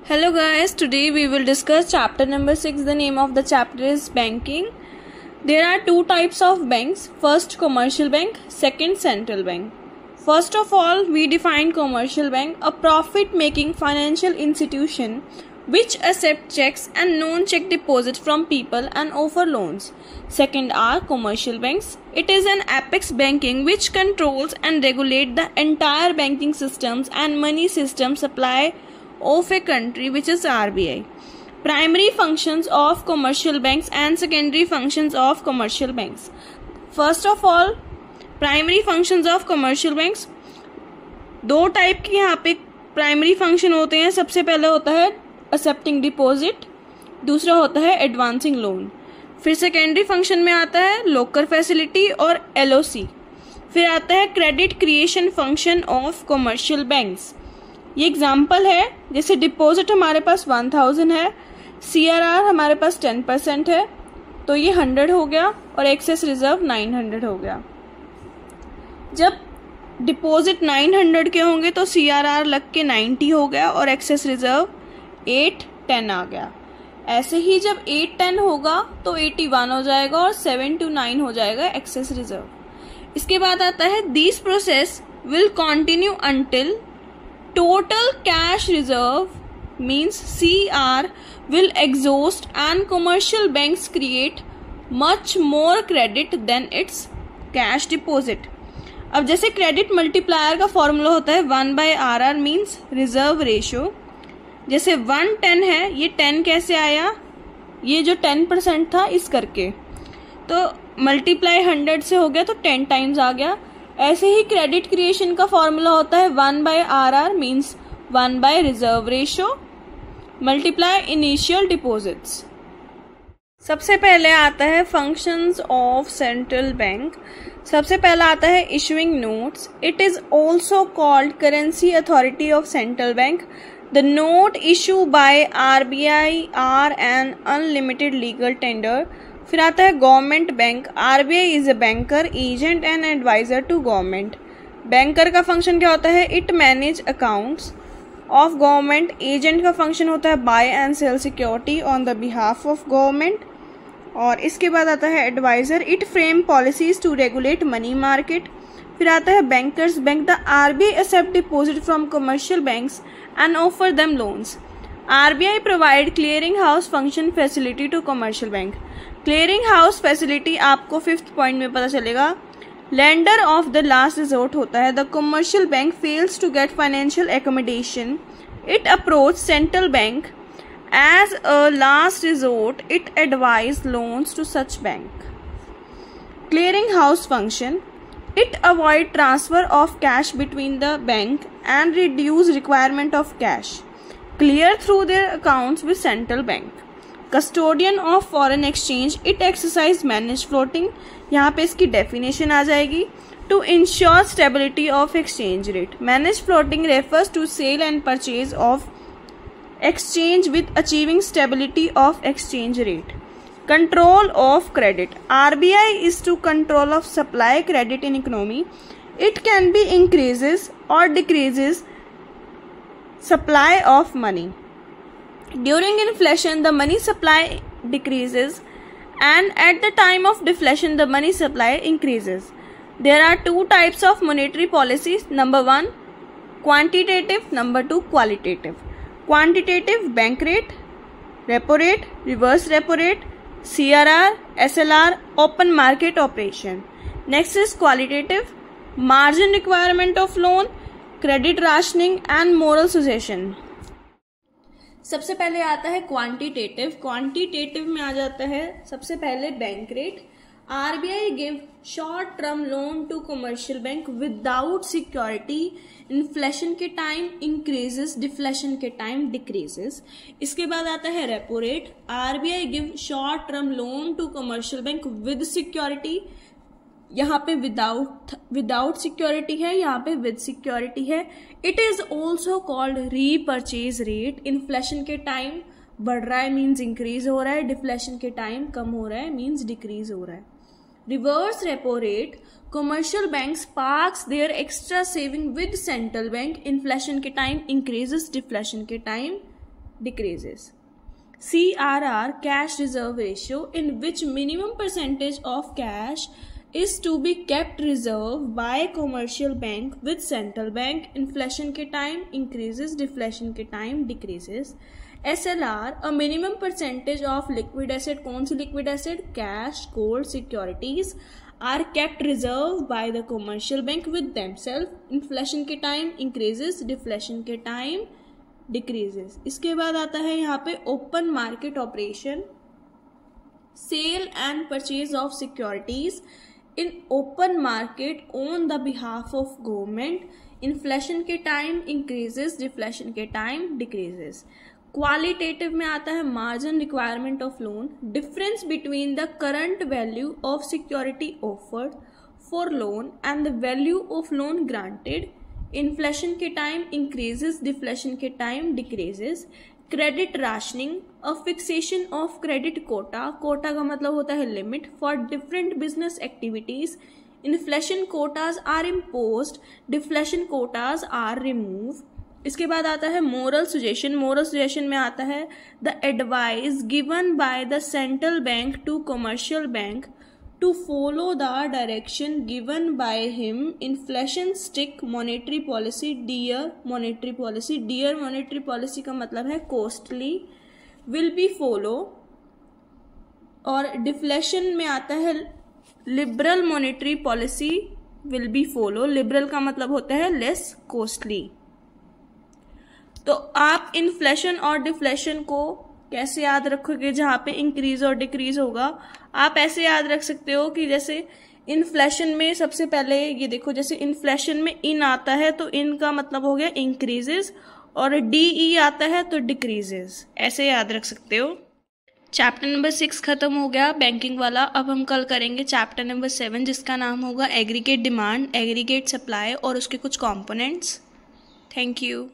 Hello guys, today we will discuss chapter number 6. The name of the chapter is banking. There are two types of banks. First, commercial bank, second, central bank. First of all, we define commercial bank, a profit-making financial institution which accept checks and non-check deposits from people and offer loans. Second are commercial banks. It is an apex banking which controls and regulates the entire banking systems and money system supply of a country, which is RBI. Primary functions of commercial banks and secondary functions of commercial banks. First of all, primary functions of commercial banks. दो type के यहाँ पे primary function होते हैं. सबसे पहले होता है एक्सेप्टिंग डिपॉजिट, दूसरा होता है एडवांसिंग लोन. फिर सेकेंडरी फंक्शन में आता है लोकर फैसिलिटी और एलओसी. फिर आता है credit creation function of commercial banks. ये एग्जाम्पल है, जैसे डिपॉजिट हमारे पास 1000 है, CRR हमारे पास 10% है, तो ये 100 हो गया और एक्सेस रिजर्व 900 हो गया. जब डिपॉजिट 900 के होंगे तो CRR लग के 90 हो गया और एक्सेस रिजर्व 810 आ गया. ऐसे ही जब 810 होगा तो 81 हो जाएगा और 729 हो जाएगा एक्सेस रिजर्व. इसके बाद आता है this process will continue until total cash reserve means CR will exhaust and commercial banks create much more credit than its cash deposit. अब जैसे क्रेडिट मल्टीप्लायर का फॉर्मूला होता है 1/RR मीन्स रिजर्व रेशियो. जैसे 110 है, ये 10 कैसे आया, ये जो 10% था इस करके, तो मल्टीप्लाई 100 से हो गया तो 10 टाइम्स आ गया. ऐसे ही क्रेडिट क्रिएशन का फॉर्मूला होता है 1/RR means 1 reserve ratio multiply initial deposits. सबसे पहले आता है फंक्शंस ऑफ सेंट्रल बैंक. सबसे पहला आता है issuing notes. It is also called currency authority of central bank. The note issue by RBI are an unlimited legal tender. फिर आता है government bank. RBI is a banker, agent and adviser to government. Banker का function क्या होता है, it manage accounts of government. Agent का function होता है buy and sell security on the behalf of government. और इसके बाद आता है adviser, it frame policies to regulate money market. फिर आता है bankers bank. The RBI accept deposit from commercial banks and offer them loans. RBI provide clearing house function facility to commercial bank. Clearing house facility आपको 5th point में पता चलेगा. Lender of the last resort होता है. The commercial bank fails to get financial accommodation, it approach central bank as a last resort. It advise loans to such bank. Clearing house function, it avoid transfer of cash between the bank and reduce requirement of cash. Clear through their accounts with central bank. Custodian of foreign exchange, it exercise manage floating. यहाँ पे इसकी definition आ जाएगी. To ensure stability of exchange rate. Manage floating refers to sale and purchase of exchange with achieving stability of exchange rate. Control of credit. RBI is to control of supply credit in economy. It can be increases or decreases supply of money. During inflation, the money supply decreases, and at the time of deflation, the money supply increases. There are two types of monetary policies. Number 1, quantitative. Number 2, qualitative. Quantitative, bank rate, repo rate, reverse repo rate, CRR, SLR, open market operation. Next is qualitative, margin requirement of loan, credit rationing and moral suasion. सबसे पहले आता है quantitative. Quantitative में आ जाता है सबसे पहले bank rate. RBI give short term loan to commercial bank without security. Inflation के टाइम इंक्रीजेस, डिफ्लेशन के टाइम डिक्रीजेस. इसके बाद आता है repo rate. RBI give short term loan to commercial bank with security. यहाँ पे विदाउट सिक्योरिटी है, यहाँ पे विद सिक्योरिटी है. It is also called repurchase rate. Inflation के टाइम बढ़ रहा है मीन्स इंक्रीज हो रहा है, डिफ्लेशन के टाइम कम हो रहा है मीन्स डिक्रीज हो रहा है. Reverse repo rate, commercial banks parks their extra saving with central bank. Inflation के टाइम इंक्रीजेस, डिफ्लेशन के time decreases. CRR, cash reserve ratio, in which minimum percentage of cash is to be kept reserve by commercial bank with central bank. Inflation के time increases, deflation के time decreases. SLR, a minimum percentage of liquid asset. कौन सी liquid asset? Cash, gold, securities are kept reserve by the commercial bank with themselves. Inflation के time increases, deflation के time decreases. इसके बाद आता है यहाँ पे open market operation, sale and purchase of securities in open market on the behalf of government. Inflation के time increases, deflation के टाइम डिक्रीजेस. क्वालिटेटिव में आता है margin requirement of loan, difference between the current value of security offered for loan and the value of loan granted. Inflation के time increases, deflation के time decreases. Credit rationing, a fixation of credit quota. Quota का मतलब होता है limit for different business activities. Inflation quotas are imposed, deflation quotas are remove. इसके बाद आता है मोरल सजेशन. मोरल सजेशन में आता है the advice given by the central bank to commercial bank to follow the direction given by him. Inflation stick monetary policy, dear monetary policy. Dear monetary policy का मतलब है costly, will be follow. और deflation में आता है liberal monetary policy will be follow. liberal का मतलब होता है less costly. तो आप इन्फ्लेशन और डिफ्लेशन को कैसे याद रखोगे जहाँ पे इंक्रीज और डिक्रीज होगा? आप ऐसे याद रख सकते हो कि जैसे इन्फ्लेशन में सबसे पहले ये देखो, जैसे इन्फ्लेशन में इन आता है तो इन का मतलब हो गया इंक्रीजेस, और DE आता है तो डिक्रीजेस. ऐसे याद रख सकते हो. चैप्टर नंबर 6 खत्म हो गया बैंकिंग वाला. अब हम कल करेंगे चैप्टर नंबर 7 जिसका नाम होगा एग्रीगेट डिमांड, एग्रीगेट सप्लाई और उसके कुछ कॉम्पोनेंट्स. Thank you.